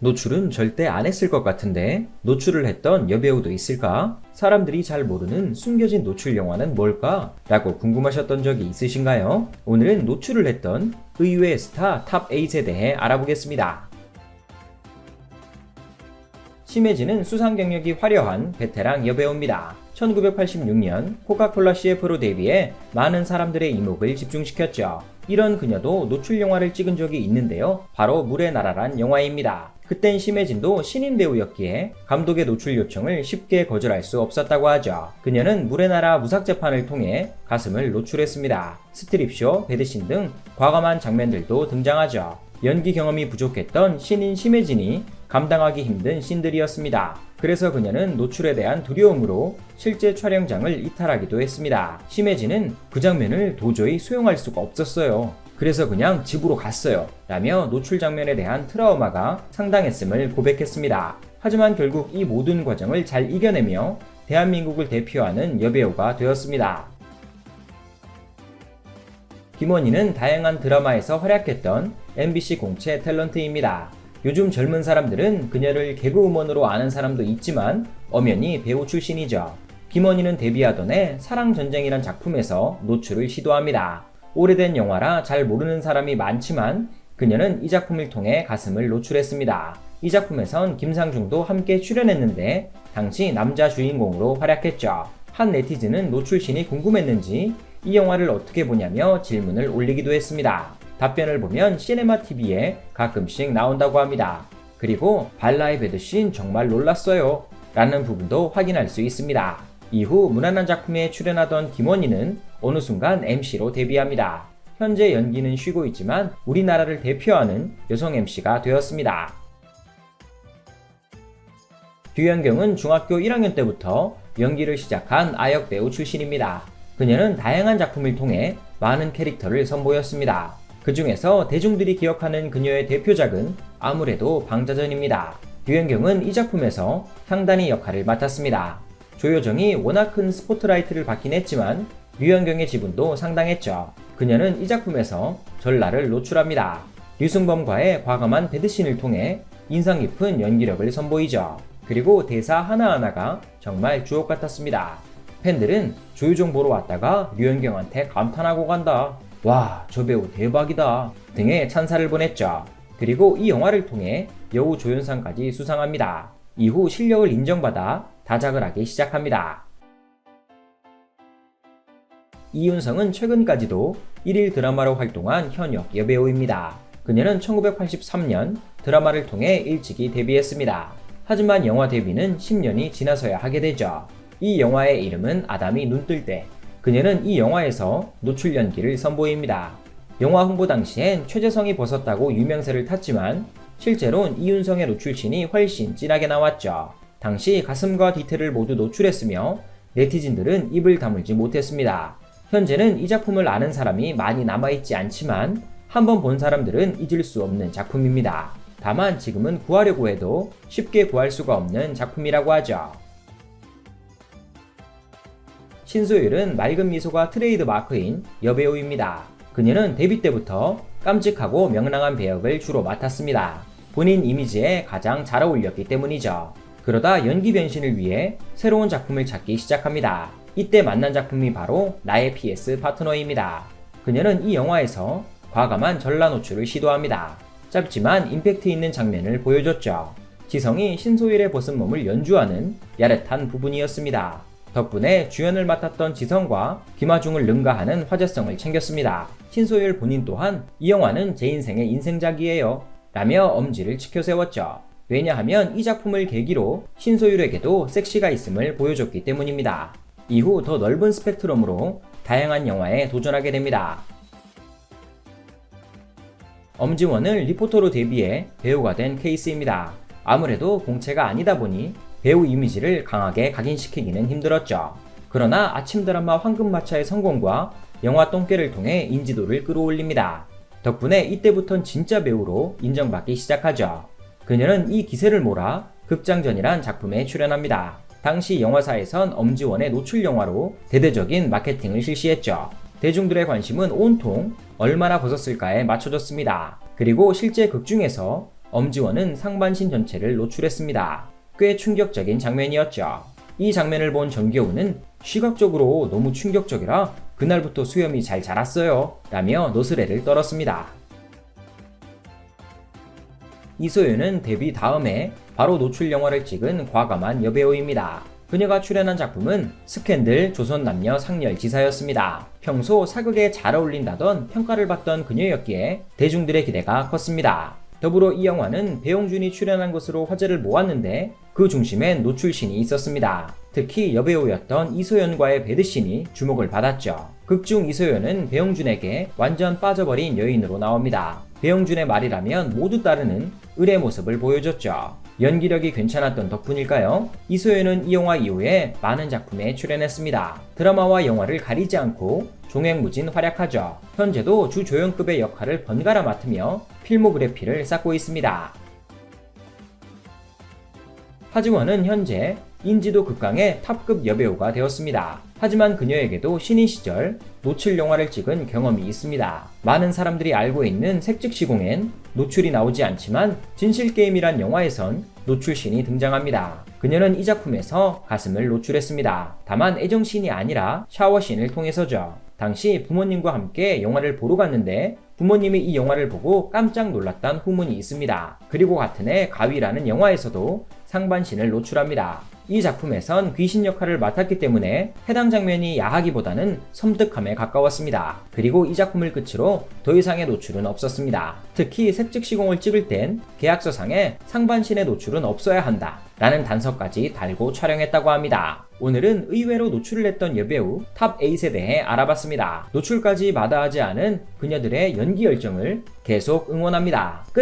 노출은 절대 안 했을 것 같은데 노출을 했던 여배우도 있을까? 사람들이 잘 모르는 숨겨진 노출 영화는 뭘까? 라고 궁금하셨던 적이 있으신가요? 오늘은 노출을 했던 의외의 스타 탑 8에 대해 알아보겠습니다. 심혜진은 수상 경력이 화려한 베테랑 여배우입니다. 1986년 코카콜라 CF로 데뷔해 많은 사람들의 이목을 집중시켰죠. 이런 그녀도 노출 영화를 찍은 적이 있는데요. 바로 물의 나라란 영화입니다. 그땐 심혜진도 신인 배우였기에 감독의 노출 요청을 쉽게 거절할 수 없었다고 하죠. 그녀는 물의 나라 무삭제판을 통해 가슴을 노출했습니다. 스트립쇼, 배드신 등 과감한 장면들도 등장하죠. 연기 경험이 부족했던 신인 심혜진이 감당하기 힘든 씬들이었습니다. 그래서 그녀는 노출에 대한 두려움으로 실제 촬영장을 이탈하기도 했습니다. 심혜진은 그 장면을 도저히 수용할 수가 없었어요. 그래서 그냥 집으로 갔어요. 라며 노출 장면에 대한 트라우마가 상당했음을 고백했습니다. 하지만 결국 이 모든 과정을 잘 이겨내며 대한민국을 대표하는 여배우가 되었습니다. 김원희는 다양한 드라마에서 활약했던 MBC 공채 탤런트입니다. 요즘 젊은 사람들은 그녀를 개그우먼으로 아는 사람도 있지만 엄연히 배우 출신이죠. 김원희는 데뷔하던 해 사랑전쟁이란 작품에서 노출을 시도합니다. 오래된 영화라 잘 모르는 사람이 많지만 그녀는 이 작품을 통해 가슴을 노출했습니다. 이 작품에선 김상중도 함께 출연했는데 당시 남자 주인공으로 활약했죠. 한 네티즌은 노출신이 궁금했는지 이 영화를 어떻게 보냐며 질문을 올리기도 했습니다. 답변을 보면 시네마TV에 가끔씩 나온다고 합니다. 그리고 발라의 배드씬 정말 놀랐어요 라는 부분도 확인할 수 있습니다. 이후 무난한 작품에 출연하던 김원희는 어느 순간 MC로 데뷔합니다. 현재 연기는 쉬고 있지만 우리나라를 대표하는 여성 MC가 되었습니다. 류현경은 중학교 1학년 때부터 연기를 시작한 아역 배우 출신입니다. 그녀는 다양한 작품을 통해 많은 캐릭터를 선보였습니다. 그 중에서 대중들이 기억하는 그녀의 대표작은 아무래도 방자전입니다. 류현경은 이 작품에서 상단의 역할을 맡았습니다. 조효정이 워낙 큰 스포트라이트를 받긴 했지만 류현경의 지분도 상당했죠. 그녀는 이 작품에서 전라를 노출합니다. 류승범과의 과감한 배드신을 통해 인상 깊은 연기력을 선보이죠. 그리고 대사 하나하나가 정말 주옥 같았습니다. 팬들은 조효정 보러 왔다가 류현경한테 감탄하고 간다. 와, 저 배우 대박이다. 등의 찬사를 보냈죠. 그리고 이 영화를 통해 여우 조연상까지 수상합니다. 이후 실력을 인정받아 다작을 하기 시작합니다. 이윤성은 최근까지도 1일 드라마로 활동한 현역 여배우입니다. 그녀는 1983년 드라마를 통해 일찍이 데뷔했습니다. 하지만 영화 데뷔는 10년이 지나서야 하게 되죠. 이 영화의 이름은 아담이 눈뜰 때. 그녀는 이 영화에서 노출 연기를 선보입니다. 영화 홍보 당시엔 최재성이 벗었다고 유명세를 탔지만 실제로는 이윤성의 노출신이 훨씬 진하게 나왔죠. 당시 가슴과 뒤태를 모두 노출했으며 네티즌들은 입을 다물지 못했습니다. 현재는 이 작품을 아는 사람이 많이 남아있지 않지만 한번 본 사람들은 잊을 수 없는 작품입니다. 다만 지금은 구하려고 해도 쉽게 구할 수가 없는 작품이라고 하죠. 신소율은 맑은 미소가 트레이드 마크인 여배우입니다. 그녀는 데뷔 때부터 깜찍하고 명랑한 배역을 주로 맡았습니다. 본인 이미지에 가장 잘 어울렸기 때문이죠. 그러다 연기 변신을 위해 새로운 작품을 찾기 시작합니다. 이때 만난 작품이 바로 나의 PS 파트너입니다. 그녀는 이 영화에서 과감한 전라 노출을 시도합니다. 짧지만 임팩트 있는 장면을 보여줬죠. 지성이 신소율의 벗은 몸을 연주하는 야릇한 부분이었습니다. 덕분에 주연을 맡았던 지성과 김하중을 능가하는 화제성을 챙겼습니다. 신소율 본인 또한 이 영화는 제 인생의 인생작이에요 라며 엄지를 치켜세웠죠. 왜냐하면 이 작품을 계기로 신소율에게도 섹시가 있음을 보여줬기 때문입니다. 이후 더 넓은 스펙트럼으로 다양한 영화에 도전하게 됩니다. 엄지원은 리포터로 데뷔해 배우가 된 케이스입니다. 아무래도 공채가 아니다 보니 배우 이미지를 강하게 각인시키기는 힘들었죠. 그러나 아침 드라마 황금마차의 성공과 영화 똥개를 통해 인지도를 끌어올립니다. 덕분에 이때부턴 진짜 배우로 인정받기 시작하죠. 그녀는 이 기세를 몰아 극장전이란 작품에 출연합니다. 당시 영화사에선 엄지원의 노출 영화로 대대적인 마케팅을 실시했죠. 대중들의 관심은 온통 얼마나 벗었을까에 맞춰졌습니다. 그리고 실제 극중에서 엄지원은 상반신 전체를 노출했습니다. 꽤 충격적인 장면이었죠. 이 장면을 본 정겨우는 시각적으로 너무 충격적이라 그날부터 수염이 잘 자랐어요 라며 노스레를 떨었습니다. 이소연은 데뷔 다음에 바로 노출 영화를 찍은 과감한 여배우입니다. 그녀가 출연한 작품은 스캔들, 조선남녀 상렬지사였습니다. 평소 사극에 잘 어울린다던 평가를 받던 그녀였기에 대중들의 기대가 컸습니다. 더불어 이 영화는 배용준이 출연한 것으로 화제를 모았는데 그 중심엔 노출신이 있었습니다. 특히 여배우였던 이소연과의 배드신이 주목을 받았죠. 극중 이소연은 배용준에게 완전 빠져버린 여인으로 나옵니다. 배용준의 말이라면 모두 따르는 을의 모습을 보여줬죠. 연기력이 괜찮았던 덕분일까요? 이소연은 이 영화 이후에 많은 작품에 출연했습니다. 드라마와 영화를 가리지 않고 종횡무진 활약하죠. 현재도 주조연급의 역할을 번갈아 맡으며 필모그래피를 쌓고 있습니다. 하지원은 현재 인지도 극강의 탑급 여배우가 되었습니다. 하지만 그녀에게도 신인 시절 노출 영화를 찍은 경험이 있습니다. 많은 사람들이 알고 있는 색즉시공엔 노출이 나오지 않지만 진실게임이란 영화에선 노출신이 등장합니다. 그녀는 이 작품에서 가슴을 노출했습니다. 다만 애정신이 아니라 샤워신을 통해서죠. 당시 부모님과 함께 영화를 보러 갔는데 부모님이 이 영화를 보고 깜짝 놀랐다는 후문이 있습니다. 그리고 같은 해 가위라는 영화에서도 상반신을 노출합니다. 이 작품에선 귀신 역할을 맡았기 때문에 해당 장면이 야하기보다는 섬뜩함에 가까웠습니다. 그리고 이 작품을 끝으로 더 이상의 노출은 없었습니다. 특히 색즉시공을 찍을 땐 계약서상에 상반신의 노출은 없어야 한다 라는 단서까지 달고 촬영했다고 합니다. 오늘은 의외로 노출을 했던 여배우 탑 8에 대해 알아봤습니다. 노출까지 마다하지 않은 그녀들의 연기 열정을 계속 응원합니다. 끝!